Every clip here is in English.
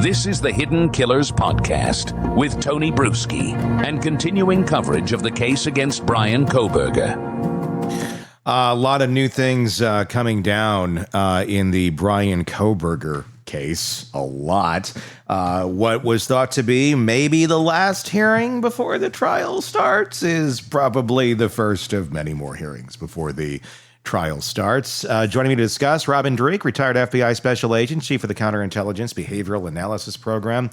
This is the Hidden Killers Podcast with Tony Bruschi and continuing coverage of the case against Bryan Kohberger. A lot of new things coming down in the Bryan Kohberger case. A lot. What was thought to be maybe the last hearing before the trial starts is probably the first of many more hearings before the trial starts. Joining me to discuss, Robin Dreeke, retired FBI special agent, chief of the Counterintelligence Behavioral Analysis Program.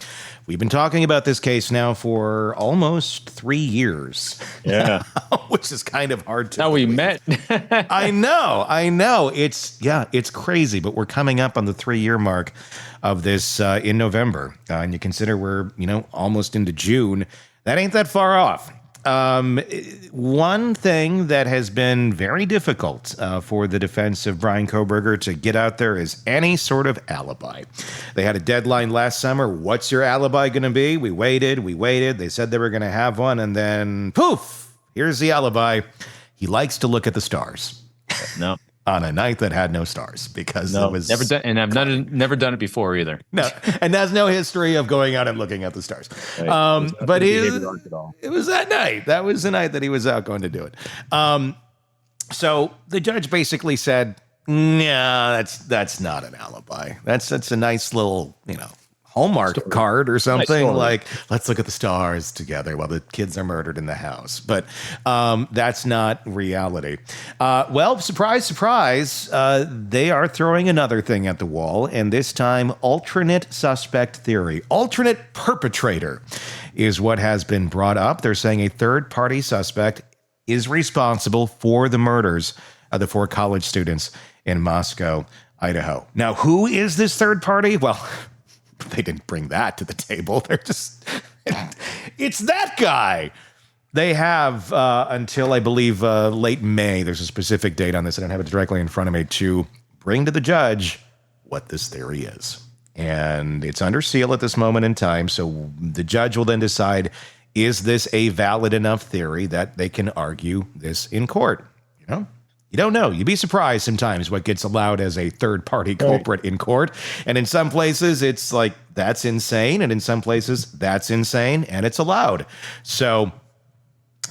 We've been talking about this case now for almost 3 years. Yeah. Which is kind of hard to How we believe. met. I know. It's crazy, but we're coming up on the 3-year mark of this in November. And you consider we're, almost into June. That ain't that far off. One thing that has been very difficult for the defense of Bryan Kohberger to get out there is any sort of alibi. They had a deadline last summer. What's your alibi going to be? We waited. They said they were going to have one, and then poof, here's the alibi. He likes to look at the stars. No. On a night that had no stars, because it was never done, and I've never done it before either. No, and has no history of going out and looking at the stars. Right. But it was that night. That was the night that he was out going to do it. So the judge basically said, "Nah, that's not an alibi. That's a nice little Hallmark card or something, like, let's look at the stars together while the kids are murdered in the house." But that's not reality. Well, surprise, surprise, they are throwing another thing at the wall, and this time alternate suspect theory. Alternate perpetrator is what has been brought up. They're saying a third-party suspect is responsible for the murders of the 4 college students in Moscow, Idaho. Now, who is this third party? Well, they didn't bring that to the table. They're just, it's that guy. They have until, I believe, late May. There's a specific date on this. I don't have it directly in front of me to bring to the judge what this theory is. And it's under seal at this moment in time. So the judge will then decide, is this a valid enough theory that they can argue this in court? You don't know. You'd be surprised sometimes what gets allowed as a third-party culprit in court. And in some places, it's like, that's insane. And in some places, that's insane, and it's allowed. So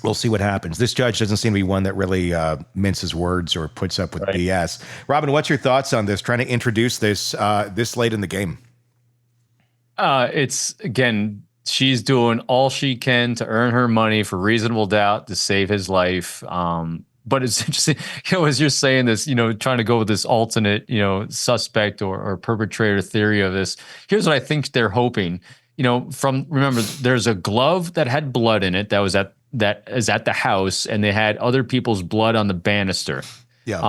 we'll see what happens. This judge doesn't seem to be one that really minces words or puts up with BS. Robin, what's your thoughts on this, trying to introduce this this late in the game? It's, again, she's doing all she can to earn her money for reasonable doubt to save his life. But it's interesting, as you're saying this, trying to go with this alternate, suspect or perpetrator theory of this. Here's what I think they're hoping. Remember, there's a glove that had blood in it that is at the house, and they had other people's blood on the banister. Yeah.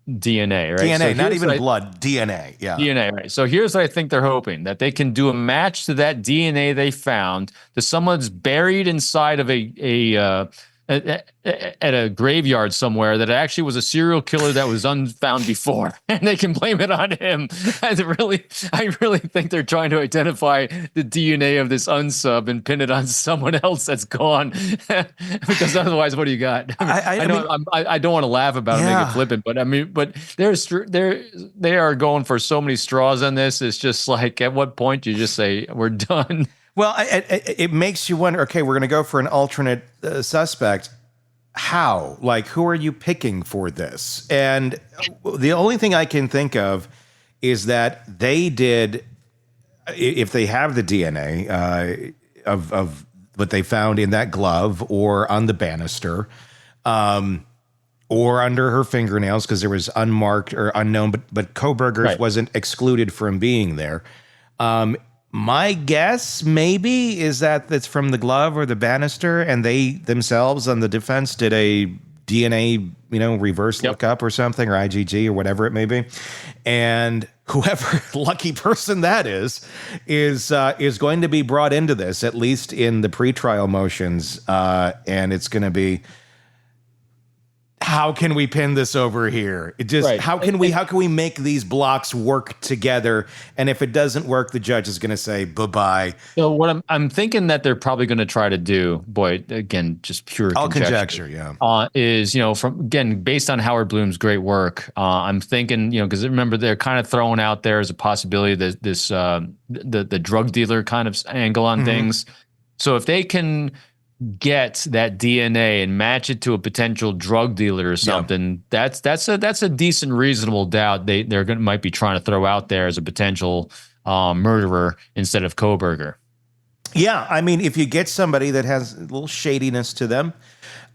DNA, right? DNA, so not even blood, DNA. Yeah. DNA, right? So here's what I think they're hoping, that they can do a match to that DNA they found to someone's buried inside of at a graveyard somewhere, that actually was a serial killer that was unfound before, and they can blame it on him. I really think they're trying to identify the DNA of this unsub and pin it on someone else that's gone. Because otherwise, what do you got? I don't want to laugh about it, make it flippant, but they are going for so many straws on this. It's just like, at what point do you just say we're done? Well, it makes you wonder, okay, we're going to go for an alternate suspect. How? Like, who are you picking for this? And the only thing I can think of is that they did, if they have the DNA of what they found in that glove or on the banister, or under her fingernails, because there was unmarked or unknown, but Kohberger's wasn't excluded from being there. My guess maybe is that that's from the glove or the banister, and they themselves on the defense did a DNA, reverse lookup or something, or IgG or whatever it may be. And whoever lucky person that is going to be brought into this, at least in the pretrial motions. And it's going to be, how can we pin this over here? It just how can we make these blocks work together? And if it doesn't work, the judge is going to say bye-bye. So what I'm thinking that they're probably going to try to do, boy, again, just pure conjecture, is, from, again, based on Howard Bloom's great work, I'm thinking, because remember, they're kind of throwing out there as a possibility that the drug dealer kind of angle on things. So if they can get that DNA and match it to a potential drug dealer or something, that's a decent, reasonable doubt might be trying to throw out there as a potential murderer instead of Kohberger. Yeah, I mean, if you get somebody that has a little shadiness to them,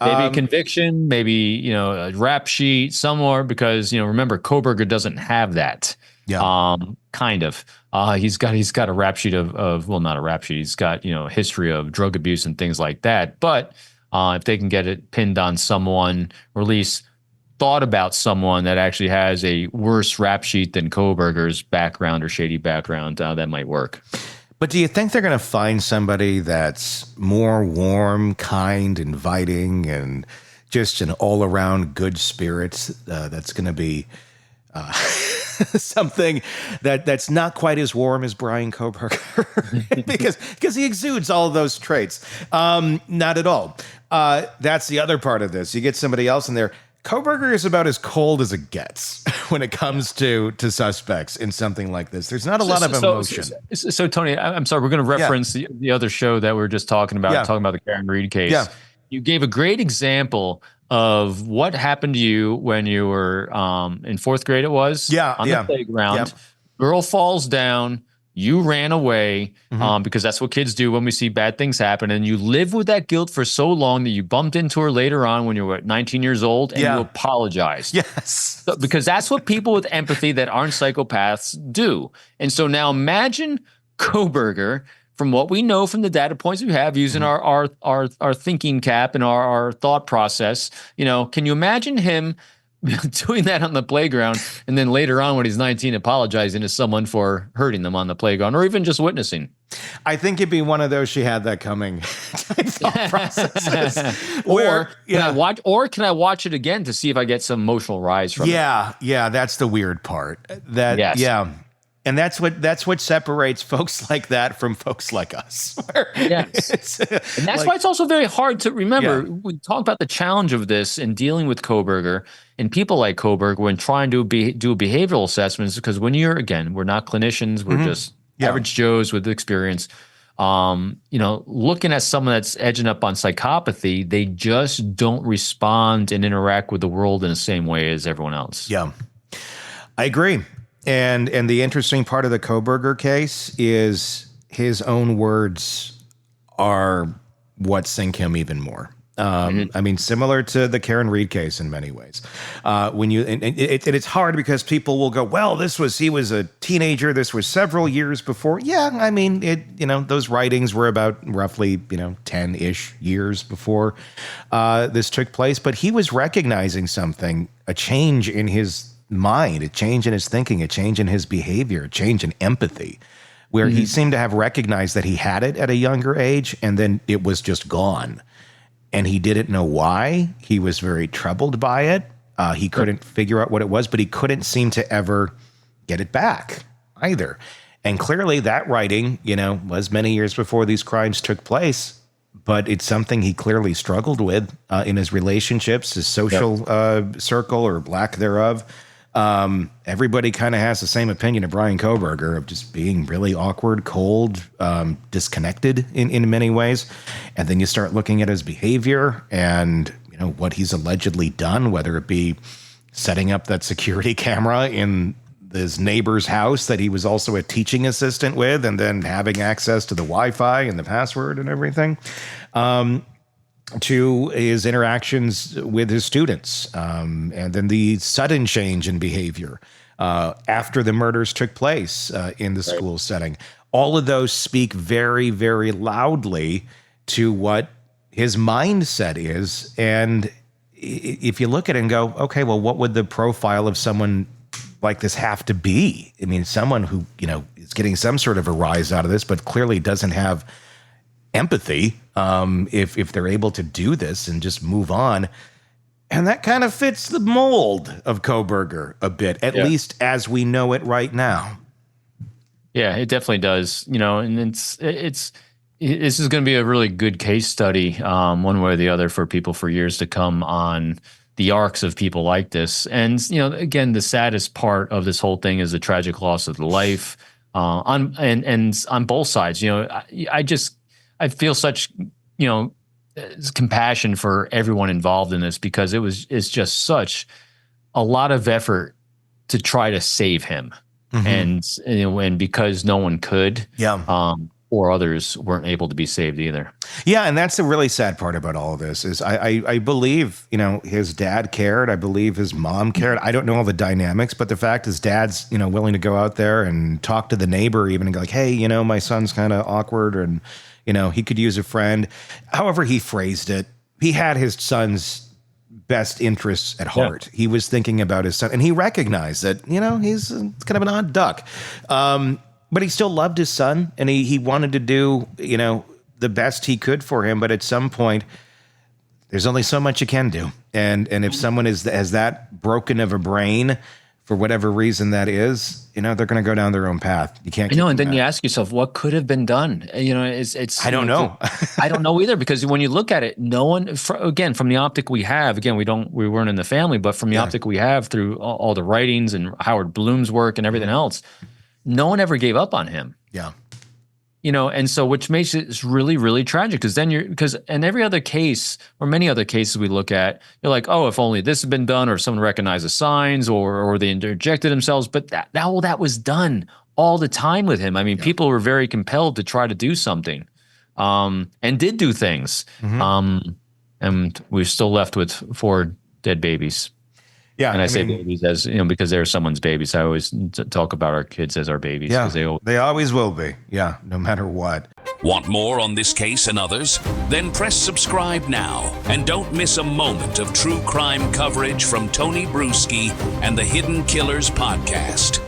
maybe a conviction, maybe a rap sheet somewhere, because remember, Kohberger doesn't have that. Yeah. Kind of. He's got a rap sheet of well, not a rap sheet. He's got a history of drug abuse and things like that. But if they can get it pinned on someone, or at least thought about someone that actually has a worse rap sheet than Kohberger's background or shady background, that might work. But do you think they're going to find somebody that's more warm, kind, inviting, and just an all-around good spirit that's going to be something that's not quite as warm as Bryan Kohberger because he exudes all of those traits? Not at all. That's the other part of this. You get somebody else in there. Kohberger is about as cold as it gets when it comes to suspects in something like this. There's not a lot of emotion. So Tony, I'm sorry, we're going to reference the other show that we were just talking about, talking about the Karen Reed case. Yeah. You gave a great example of what happened to you when you were in fourth grade, it was? On the playground. Yeah. Girl falls down. You ran away because that's what kids do when we see bad things happen. And you live with that guilt for so long that you bumped into her later on when you were 19 years old and you apologized. Yes. So, because that's what people with empathy that aren't psychopaths do. And so now imagine Kohberger, from what we know from the data points we have using our thinking cap and our thought process, can you imagine him doing that on the playground, and then later on when he's 19 apologizing to someone for hurting them on the playground, or even just witnessing? I think it'd be one of those "she had that coming" type thought processes. Can I watch it again to see if I get some emotional rise from it? Yeah, that's the weird part. And that's what separates folks like that from folks like us. Yes. And that's why it's also very hard to remember. We talk about the challenge of this in dealing with Kohberger and people like Kohberger when trying to do behavioral assessments, because when we're not clinicians, we're just average Joes with experience. Looking at someone that's edging up on psychopathy, they just don't respond and interact with the world in the same way as everyone else. Yeah, I agree. And the interesting part of the Kohberger case is his own words are what sink him even more. I mean, similar to the Karen Reed case in many ways. It's hard because people will go, well, he was a teenager. This was several years before. Yeah, I mean, those writings were about roughly, 10-ish years before this took place. But he was recognizing something, a change in his mind, a change in his thinking, a change in his behavior, a change in empathy, where he seemed to have recognized that he had it at a younger age, and then it was just gone. And he didn't know why. He was very troubled by it. He couldn't figure out what it was, but he couldn't seem to ever get it back either. And clearly that writing, was many years before these crimes took place, but it's something he clearly struggled with in his relationships, his social circle or lack thereof. Everybody kind of has the same opinion of Bryan Kohberger, of just being really awkward, cold, disconnected in many ways. And then you start looking at his behavior and, what he's allegedly done, whether it be setting up that security camera in his neighbor's house that he was also a teaching assistant with, and then having access to the Wi-Fi and the password and everything. To his interactions with his students, and then the sudden change in behavior after the murders took place in the school setting. All of those speak very, very loudly to what his mindset is. And if you look at it and go, okay, well, what would the profile of someone like this have to be? I mean, someone who, is getting some sort of a rise out of this, but clearly doesn't have empathy, if they're able to do this and just move on. And that kind of fits the mold of Kohberger a bit, at least as we know it right now. Yeah, it definitely does. And this is going to be a really good case study, one way or the other, for people for years to come on the arcs of people like this. And, again, the saddest part of this whole thing is the tragic loss of the life on both sides. I feel such, compassion for everyone involved in this, because it's just such a lot of effort to try to save him. Mm-hmm. And because no one could, or others weren't able to be saved either. Yeah, and that's the really sad part about all of this is I believe, his dad cared. I believe his mom cared. I don't know all the dynamics, but the fact is dad's, willing to go out there and talk to the neighbor even and go like, hey, my son's kind of awkward and, he could use a friend. However he phrased it, he had his son's best interests at heart. Yeah. He was thinking about his son, and he recognized that, he's kind of an odd duck. But he still loved his son, and he wanted to do, the best he could for him. But at some point, there's only so much you can do. And if someone has that broken of a brain, for whatever reason that is, they're going to go down their own path. You can't. And then you ask yourself, what could have been done? It's. I don't know. I don't know either, because when you look at it, no one. Again, from the optic we have, we weren't in the family, but from the optic we have through all the writings and Howard Bloom's work and everything else, no one ever gave up on him. Yeah. And so which makes it really, really tragic, because in every other case or many other cases we look at, you're like, oh, if only this had been done, or if someone recognized the signs, or they interjected themselves. But that was done all the time with him. I mean, people were very compelled to try to do something, and did do things. Mm-hmm. And we're still left with 4 dead babies. Yeah, and I say babies as because they're someone's babies. I always talk about our kids as our babies. Yeah, they always will be. Yeah, no matter what. Want more on this case and others? Then press subscribe now and don't miss a moment of true crime coverage from Tony Bruschi and the Hidden Killers podcast.